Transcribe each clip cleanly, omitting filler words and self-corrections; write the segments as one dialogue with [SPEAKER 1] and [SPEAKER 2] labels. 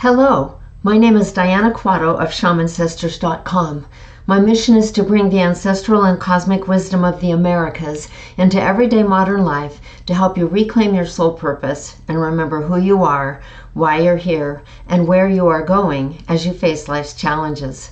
[SPEAKER 1] Hello, my name is Diana Quatto of shamancestors.com. My mission is to bring the ancestral and cosmic wisdom of the Americas into everyday modern life to help you reclaim your soul purpose and remember who you are, why you're here, and where you are going as you face life's challenges.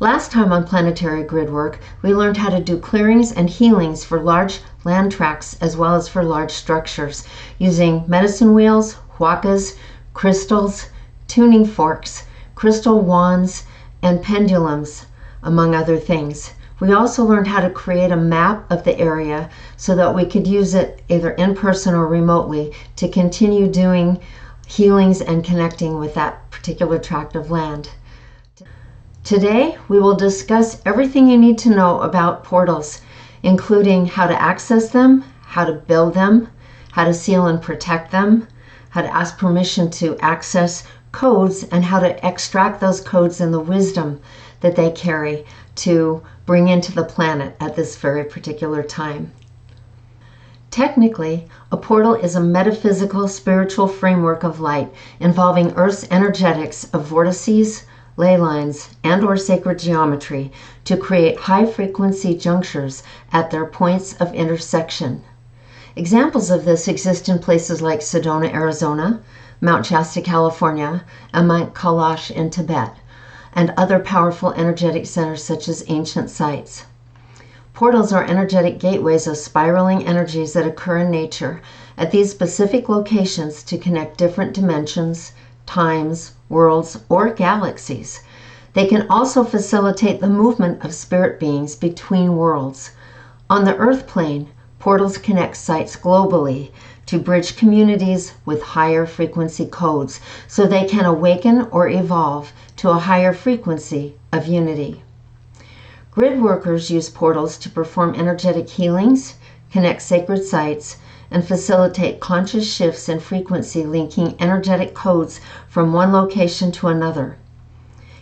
[SPEAKER 1] Last time on Planetary Gridwork, we learned how to do clearings and healings for large land tracts as well as for large structures using medicine wheels, huacas, crystals, tuning forks, crystal wands, and pendulums, among other things. We also learned how to create a map of the area so that we could use it either in person or remotely to continue doing healings and connecting with that particular tract of land. Today, we will discuss everything you need to know about portals, including how to access them, how to build them, how to seal and protect them, how to ask permission to access codes, and how to extract those codes and the wisdom that they carry to bring into the planet at this very particular time. Technically, a portal is a metaphysical spiritual framework of light involving Earth's energetics of vortices, ley lines, and or sacred geometry to create high-frequency junctures at their points of intersection. Examples of this exist in places like Sedona, Arizona, Mount Shasta, California, and Mount Kailash in Tibet, and other powerful energetic centers such as ancient sites. Portals are energetic gateways of spiraling energies that occur in nature at these specific locations to connect different dimensions, times, worlds, or galaxies. They can also facilitate the movement of spirit beings between worlds. On the Earth plane, portals connect sites globally to bridge communities with higher frequency codes so they can awaken or evolve to a higher frequency of unity. Grid workers use portals to perform energetic healings, connect sacred sites, and facilitate conscious shifts in frequency linking energetic codes from one location to another.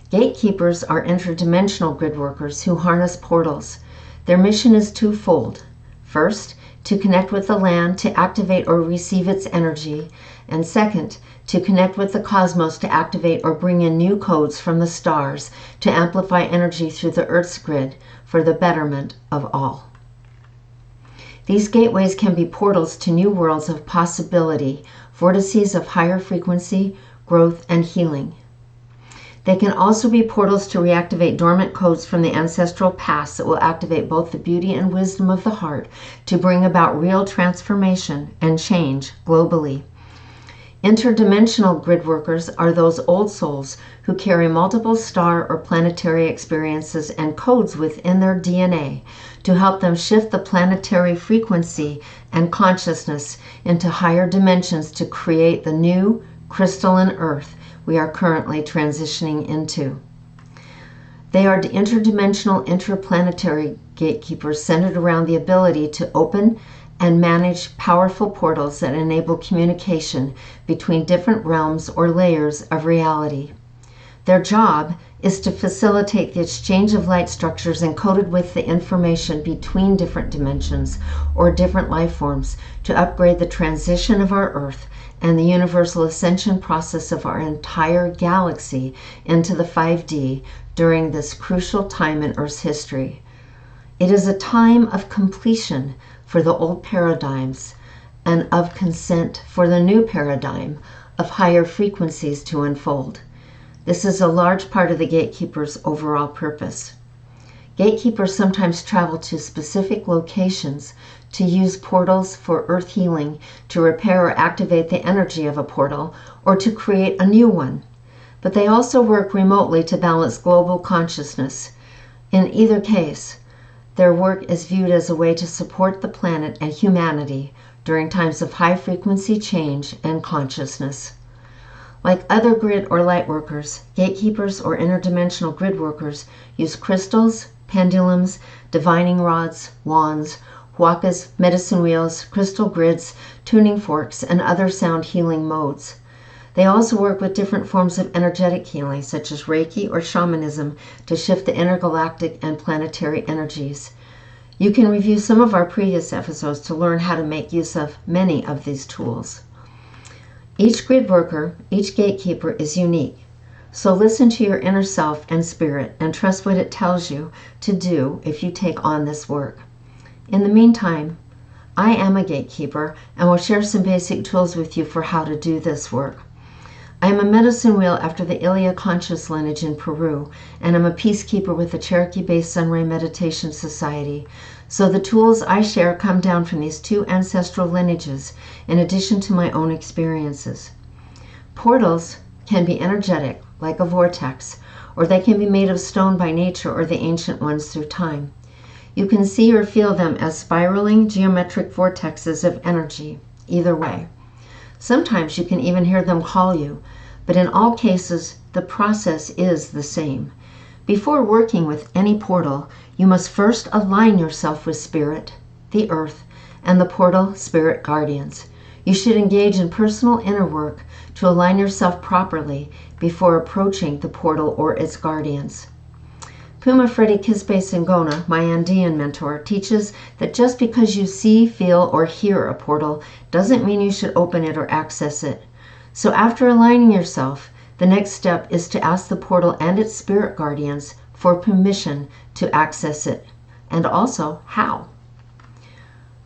[SPEAKER 1] Gatekeepers are interdimensional grid workers who harness portals. Their mission is twofold. First, to connect with the land to activate or receive its energy, and second, to connect with the cosmos to activate or bring in new codes from the stars to amplify energy through the Earth's grid for the betterment of all. These gateways can be portals to new worlds of possibility, vortices of higher frequency, growth, and healing. They can also be portals to reactivate dormant codes from the ancestral past that will activate both the beauty and wisdom of the heart to bring about real transformation and change globally. Interdimensional grid workers are those old souls who carry multiple star or planetary experiences and codes within their DNA to help them shift the planetary frequency and consciousness into higher dimensions to create the new crystalline Earth we are currently transitioning into. They are interdimensional interplanetary gatekeepers centered around the ability to open and manage powerful portals that enable communication between different realms or layers of reality. Their job is to facilitate the exchange of light structures encoded with the information between different dimensions or different life forms to upgrade the transition of our Earth and the universal ascension process of our entire galaxy into the 5D during this crucial time in Earth's history. It is a time of completion for the old paradigms and of consent for the new paradigm of higher frequencies to unfold. This is a large part of the gatekeeper's overall purpose. Gatekeepers sometimes travel to specific locations to use portals for earth healing, to repair or activate the energy of a portal, or to create a new one. But they also work remotely to balance global consciousness. In either case, their work is viewed as a way to support the planet and humanity during times of high frequency change and consciousness. Like other grid or light workers, gatekeepers or interdimensional grid workers use crystals, pendulums, divining rods, wands, huacas, medicine wheels, crystal grids, tuning forks, and other sound healing modes. They also work with different forms of energetic healing, such as Reiki or shamanism, to shift the intergalactic and planetary energies. You can review some of our previous episodes to learn how to make use of many of these tools. Each grid worker, each gatekeeper is unique. So listen to your inner self and spirit and trust what it tells you to do if you take on this work. In the meantime, I am a gatekeeper and will share some basic tools with you for how to do this work. I am a medicine wheel after the Ywahoo conscious lineage in Peru, and I'm a peacekeeper with the Cherokee-based Sunray Meditation Society. So the tools I share come down from these two ancestral lineages, in addition to my own experiences. Portals can be energetic, like a vortex, or they can be made of stone by nature or the ancient ones through time. You can see or feel them as spiraling geometric vortexes of energy, either way. Sometimes you can even hear them call you, but in all cases, the process is the same. Before working with any portal, you must first align yourself with Spirit, the Earth, and the portal spirit guardians. You should engage in personal inner work to align yourself properly before approaching the portal or its guardians. Puma, Fredy, Quispe, Singona, my Andean mentor, teaches that just because you see, feel, or hear a portal doesn't mean you should open it or access it. So after aligning yourself, the next step is to ask the portal and its spirit guardians for permission to access it, and also how.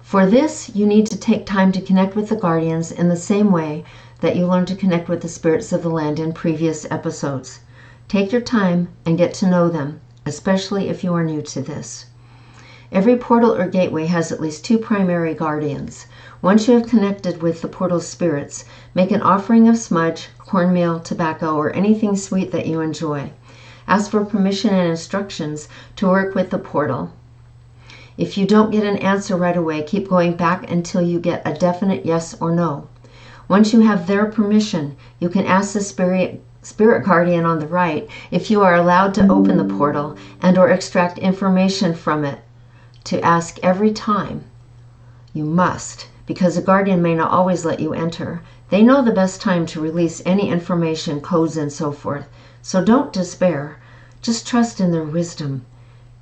[SPEAKER 1] For this, you need to take time to connect with the guardians in the same way that you learned to connect with the spirits of the land in previous episodes. Take your time and get to know them, especially if you are new to this. Every portal or gateway has at least two primary guardians. Once you have connected with the portal spirits, make an offering of smudge, cornmeal, tobacco, or anything sweet that you enjoy. Ask for permission and instructions to work with the portal. If you don't get an answer right away, keep going back until you get a definite yes or no. Once you have their permission, you can ask the spirit guardian on the right if you are allowed to open the portal and or extract information from it. To ask every time, you must, because the guardian may not always let you enter. They know the best time to release any information, codes, and so forth. So don't despair. Just trust in their wisdom.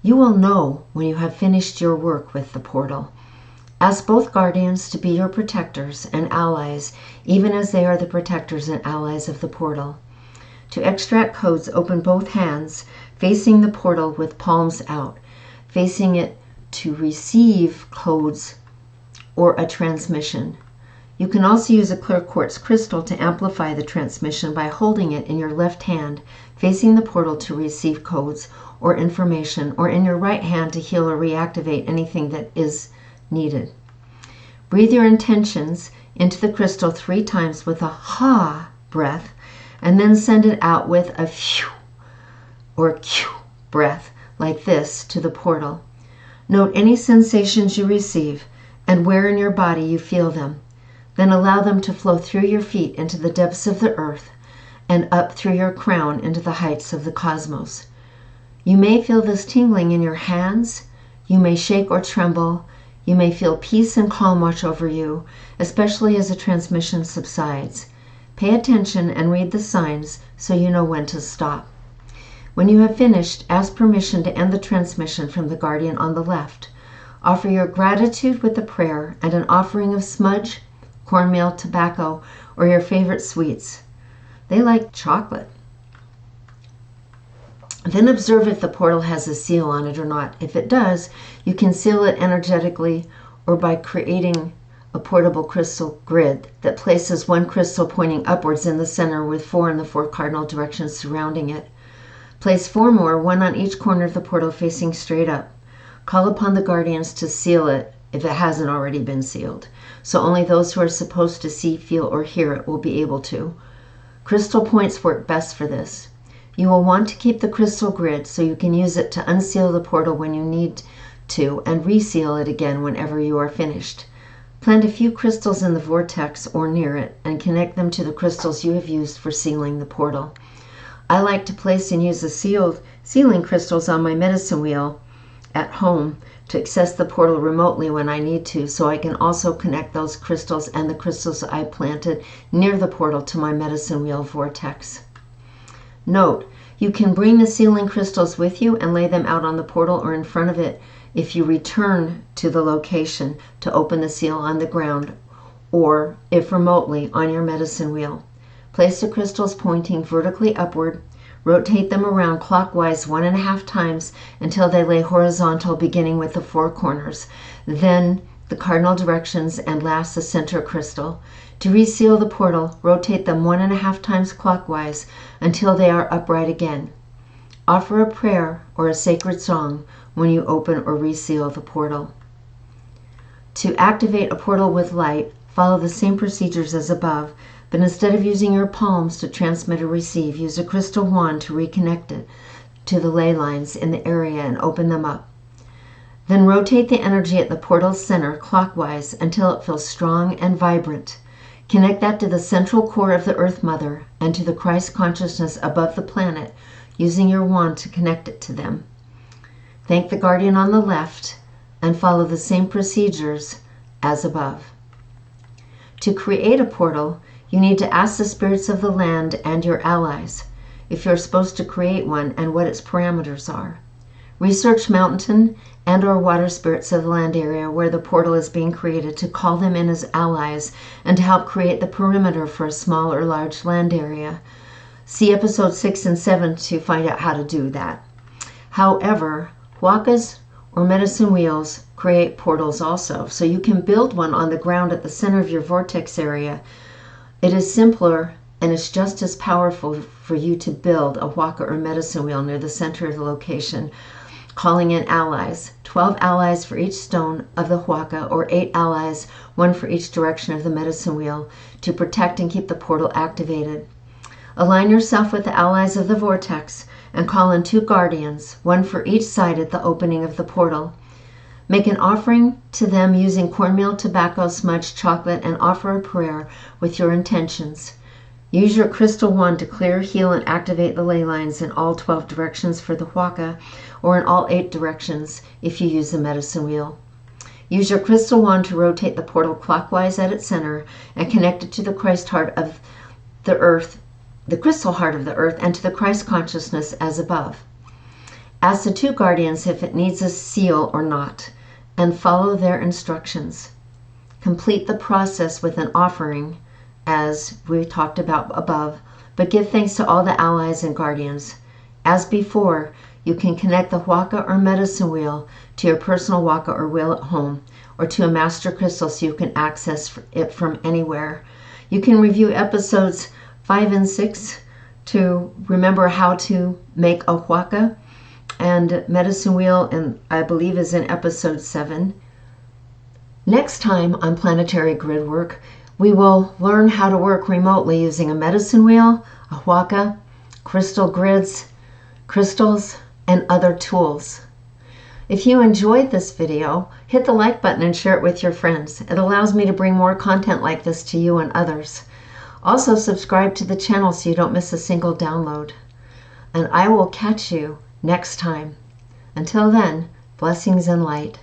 [SPEAKER 1] You will know when you have finished your work with the portal. Ask both guardians to be your protectors and allies, even as they are the protectors and allies of the portal. To extract codes, open both hands, facing the portal with palms out, facing it to receive codes or a transmission. You can also use a clear quartz crystal to amplify the transmission by holding it in your left hand, facing the portal to receive codes or information, or in your right hand to heal or reactivate anything that is needed. Breathe your intentions into the crystal 3 times with a ha breath, and then send it out with a phew or q breath like this to the portal. Note any sensations you receive and where in your body you feel them. Then allow them to flow through your feet into the depths of the earth and up through your crown into the heights of the cosmos. You may feel this tingling in your hands. You may shake or tremble. You may feel peace and calm wash over you, especially as the transmission subsides. Pay attention and read the signs so you know when to stop. When you have finished, ask permission to end the transmission from the guardian on the left. Offer your gratitude with a prayer and an offering of smudge, cornmeal, tobacco, or your favorite sweets. They like chocolate. Then observe if the portal has a seal on it or not. If it does, you can seal it energetically or by creating a portable crystal grid that places one crystal pointing upwards in the center with 4 in the 4 cardinal directions surrounding it. Place 4 more, 1 on each corner of the portal facing straight up. Call upon the guardians to seal it if it hasn't already been sealed. So only those who are supposed to see, feel, or hear it will be able to. Crystal points work best for this. You will want to keep the crystal grid so you can use it to unseal the portal when you need to and reseal it again whenever you are finished. Plant a few crystals in the vortex or near it and connect them to the crystals you have used for sealing the portal. I like to place and use the sealing crystals on my medicine wheel at home to access the portal remotely when I need to, so I can also connect those crystals and the crystals I planted near the portal to my medicine wheel vortex. Note, you can bring the sealing crystals with you and lay them out on the portal or in front of it if you return to the location to open the seal on the ground, or, if remotely, on your medicine wheel. Place the crystals pointing vertically upward. Rotate them around clockwise 1.5 times until they lay horizontal, beginning with the 4 corners, then the cardinal directions, and last the center crystal. To reseal the portal, rotate them 1.5 times clockwise until they are upright again. Offer a prayer or a sacred song when you open or reseal the portal. To activate a portal with light, follow the same procedures as above, but instead of using your palms to transmit or receive, use a crystal wand to reconnect it to the ley lines in the area and open them up. Then rotate the energy at the portal's center clockwise until it feels strong and vibrant. Connect that to the central core of the Earth Mother and to the Christ consciousness above the planet, using your wand to connect it to them. Thank the guardian on the left and follow the same procedures as above. To create a portal, you need to ask the spirits of the land and your allies if you're supposed to create one and what its parameters are. Research mountain and or water spirits of the land area where the portal is being created to call them in as allies and to help create the perimeter for a small or large land area. See episode 6 and 7 to find out how to do that. However, huacas or medicine wheels create portals also, so you can build one on the ground at the center of your vortex area. It is simpler and it's just as powerful for you to build a huaca or medicine wheel near the center of the location, calling in allies, 12 allies for each stone of the huaca, or 8 allies, 1 for each direction of the medicine wheel, to protect and keep the portal activated. Align yourself with the allies of the vortex and call in 2 guardians, 1 for each side at the opening of the portal. Make an offering to them using cornmeal, tobacco, smudge, chocolate, and offer a prayer with your intentions. Use your crystal wand to clear, heal, and activate the ley lines in all 12 directions for the huaca, or in all 8 directions if you use the medicine wheel. Use your crystal wand to rotate the portal clockwise at its center and connect it to the Christ heart of the earth, the crystal heart of the earth, and to the Christ consciousness as above. Ask the 2 guardians if it needs a seal or not, and follow their instructions. Complete the process with an offering, as we talked about above, but give thanks to all the allies and guardians. As before, you can connect the huaca or medicine wheel to your personal huaca or wheel at home, or to a master crystal so you can access it from anywhere. You can review episodes 5 and 6 to remember how to make a huaca and medicine wheel, and I believe is in episode 7. Next time on Planetary Gridwork, we will learn how to work remotely using a medicine wheel, a huaca, crystal grids, crystals, and other tools. If you enjoyed this video, hit the like button and share it with your friends. It allows me to bring more content like this to you and others. Also, subscribe to the channel so you don't miss a single download. And I will catch you next time. Until then, blessings and light.